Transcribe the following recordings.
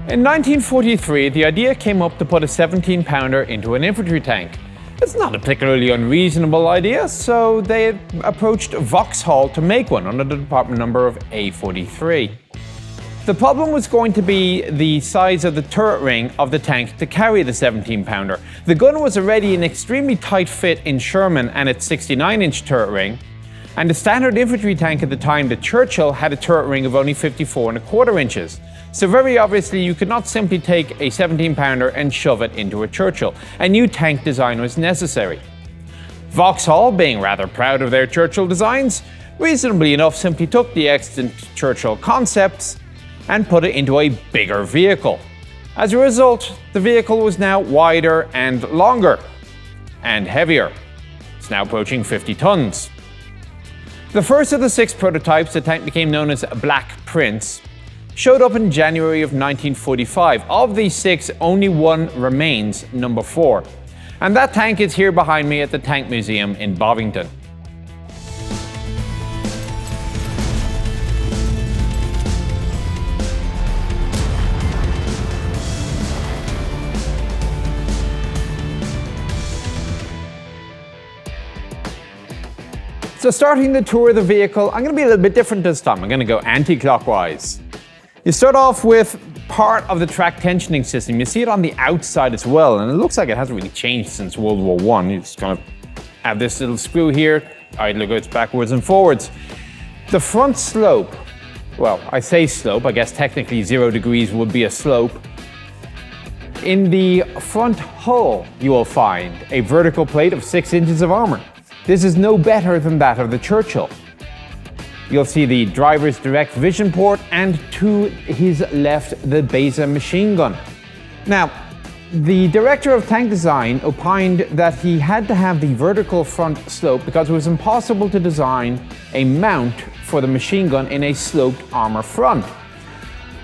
In 1943, the idea came up to put a 17-pounder into an infantry tank. It's not a particularly unreasonable idea, so they approached Vauxhall to make one under the department number of A43. The problem was going to be the size of the turret ring of the tank to carry the 17-pounder. The gun was already an extremely tight fit in Sherman and its 69-inch turret ring, and the standard infantry tank at the time, the Churchill, had a turret ring of only 54¼ inches. So very obviously you could not simply take a 17-pounder and shove it into a Churchill. A new tank design was necessary. Vauxhall, being rather proud of their Churchill designs, reasonably enough simply took the extant Churchill concepts and put it into a bigger vehicle. As a result, the vehicle was now wider and longer, and heavier. It's now approaching 50 tons. The first of the 6 prototypes, the tank became known as Black Prince, showed up in January of 1945. Of these 6, only one remains, number 4. And that tank is here behind me at the Tank Museum in Bovington. So starting the tour of the vehicle, I'm going to be a little bit different this time. I'm going to go anti-clockwise. You start off with part of the track tensioning system. You see it on the outside as well, and it looks like it hasn't really changed since World War I. You just kind of have this little screw here, idler goes backwards and forwards. The front slope, well, I say slope, I guess technically 0 degrees would be a slope. In the front hull, you will find a vertical plate of 6 inches of armor. This is no better than that of the Churchill. You'll see the driver's direct vision port, and to his left, the Beza machine gun. Now, the director of tank design opined that he had to have the vertical front slope because it was impossible to design a mount for the machine gun in a sloped armor front.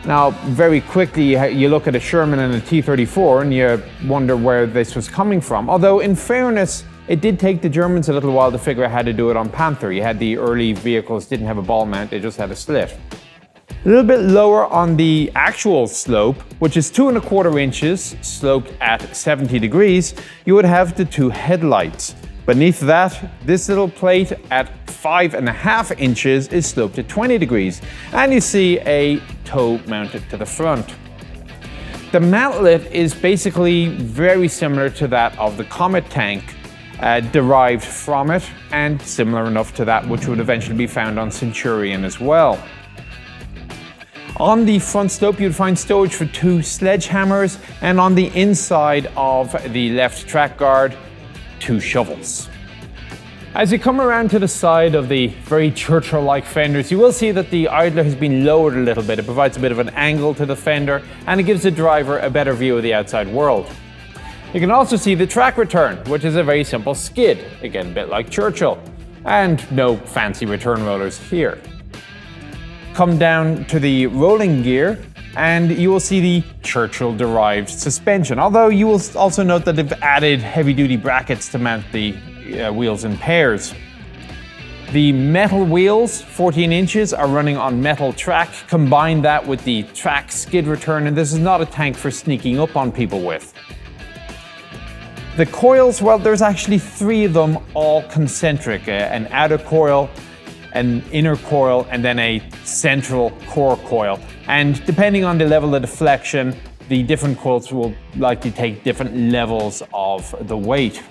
Now, very quickly, you look at a Sherman and a T-34 and you wonder where this was coming from. Although, in fairness, it did take the Germans a little while to figure out how to do it on Panther. You had the early vehicles didn't have a ball mount, they just had a slit. A little bit lower on the actual slope, which is 2¼ inches, sloped at 70 degrees, you would have the 2 headlights. Beneath that, this little plate at 5½ inches is sloped at 20 degrees, and you see a toe mounted to the front. The mantlet is basically very similar to that of the Comet tank, derived from it, and similar enough to that which would eventually be found on Centurion as well. On the front slope, you'd find storage for 2 sledgehammers, and on the inside of the left track guard, 2 shovels. As you come around to the side of the very Churchill-like fenders, you will see that the idler has been lowered a little bit. It provides a bit of an angle to the fender, and it gives the driver a better view of the outside world. You can also see the track return, which is a very simple skid, again a bit like Churchill, and no fancy return rollers here. Come down to the rolling gear, and you will see the Churchill-derived suspension, although you will also note that they've added heavy-duty brackets to mount the wheels in pairs. The metal wheels, 14 inches, are running on metal track. Combine that with the track skid return, and this is not a tank for sneaking up on people with. The coils, well, there's actually 3 of them, all concentric. An outer coil, an inner coil, and then a central core coil. And depending on the level of deflection, the different coils will likely take different levels of the weight.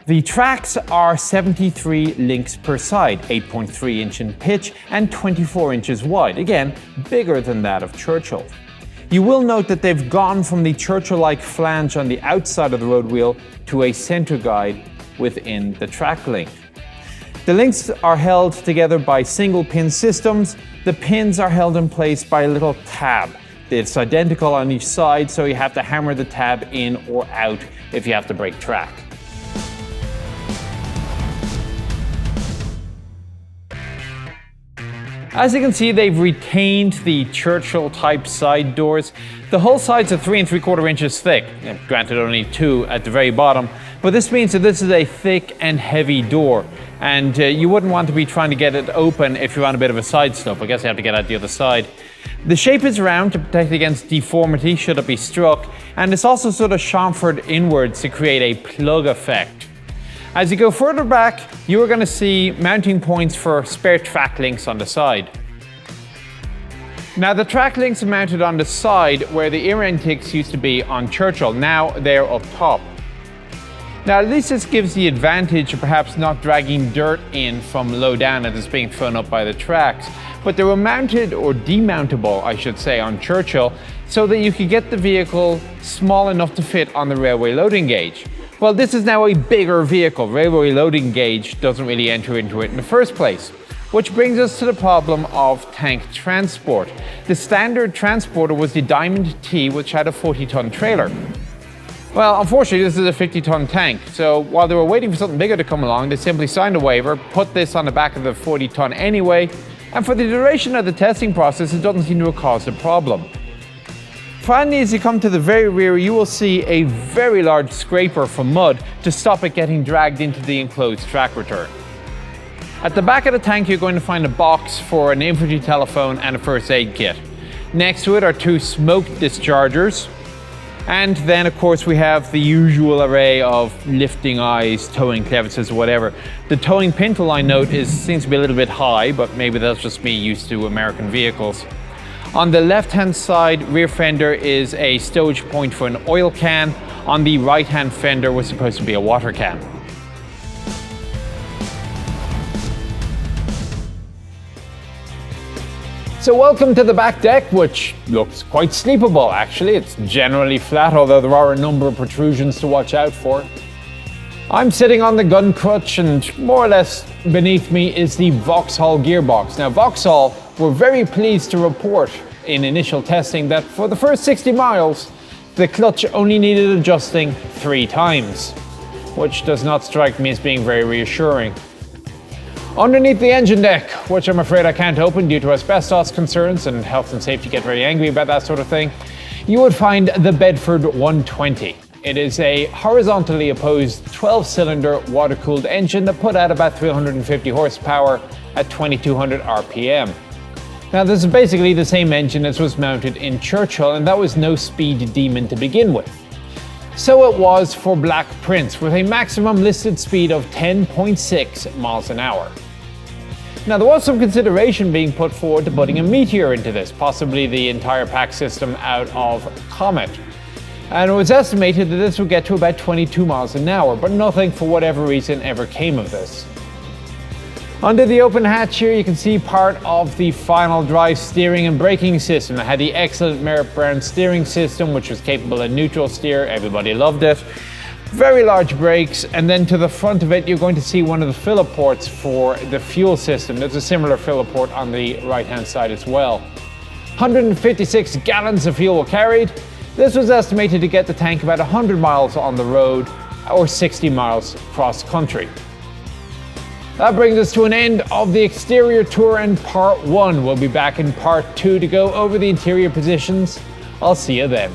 The tracks are 73 links per side, 8.3 inch in pitch and 24 inches wide. Again, bigger than that of Churchill. You will note that they've gone from the Churchill-like flange on the outside of the road wheel to a center guide within the track link. The links are held together by single pin systems. The pins are held in place by a little tab. It's identical on each side, so you have to hammer the tab in or out if you have to break track. As you can see, they've retained the Churchill-type side doors. The whole sides are 3¾ inches thick, granted only 2 at the very bottom, but this means that this is a thick and heavy door, and you wouldn't want to be trying to get it open if you're on a bit of a side slope. I guess you have to get out the other side. The shape is round to protect against deformity should it be struck, and it's also sort of chamfered inwards to create a plug effect. As you go further back, you are going to see mounting points for spare track links on the side. Now the track links are mounted on the side where the ear end ticks used to be on Churchill. Now they're up top. Now at least this gives the advantage of perhaps not dragging dirt in from low down as it's being thrown up by the tracks. But they were mounted, or demountable I should say, on Churchill so that you could get the vehicle small enough to fit on the railway loading gauge. Well, this is now a bigger vehicle. Railway loading gauge doesn't really enter into it in the first place. Which brings us to the problem of tank transport. The standard transporter was the Diamond T, which had a 40-ton trailer. Well, unfortunately, this is a 50-ton tank, so while they were waiting for something bigger to come along, they simply signed a waiver, put this on the back of the 40-ton anyway, and for the duration of the testing process, it doesn't seem to have caused a problem. Finally, as you come to the very rear, you will see a very large scraper from mud to stop it getting dragged into the enclosed track return. At the back of the tank, you're going to find a box for an infantry telephone and a first aid kit. Next to it are 2 smoke dischargers. And then, of course, we have the usual array of lifting eyes, towing clevises, whatever. The towing pintle, I note, seems to be a little bit high, but maybe that's just me used to American vehicles. On the left-hand side rear fender is a stowage point for an oil can. On the right-hand fender was supposed to be a water can. So welcome to the back deck, which looks quite sleepable actually. It's generally flat, although there are a number of protrusions to watch out for. I'm sitting on the gun crutch, and more or less beneath me is the Vauxhall gearbox. Now Vauxhall were very pleased to report in initial testing that for the first 60 miles, the clutch only needed adjusting 3 times, which does not strike me as being very reassuring. Underneath the engine deck, which I'm afraid I can't open due to asbestos concerns, and health and safety get very angry about that sort of thing, you would find the Bedford 120. It is a horizontally opposed 12-cylinder water-cooled engine that put out about 350 horsepower at 2200 RPM. Now this is basically the same engine as was mounted in Churchill, and that was no speed demon to begin with. So it was for Black Prince, with a maximum listed speed of 10.6 miles an hour. Now there was some consideration being put forward to putting a Meteor into this, possibly the entire pack system out of Comet. And it was estimated that this would get to about 22 miles an hour, but nothing for whatever reason ever came of this. Under the open hatch here you can see part of the final drive steering and braking system. It had the excellent Merritt Brown steering system, which was capable of neutral steer. Everybody loved it. Very large brakes, and then to the front of it you're going to see one of the filler ports for the fuel system. There's a similar filler port on the right hand side as well. 156 gallons of fuel were carried. This was estimated to get the tank about 100 miles on the road or 60 miles cross country. That brings us to an end of the exterior tour and part 1. We'll be back in part 2 to go over the interior positions. I'll see you then.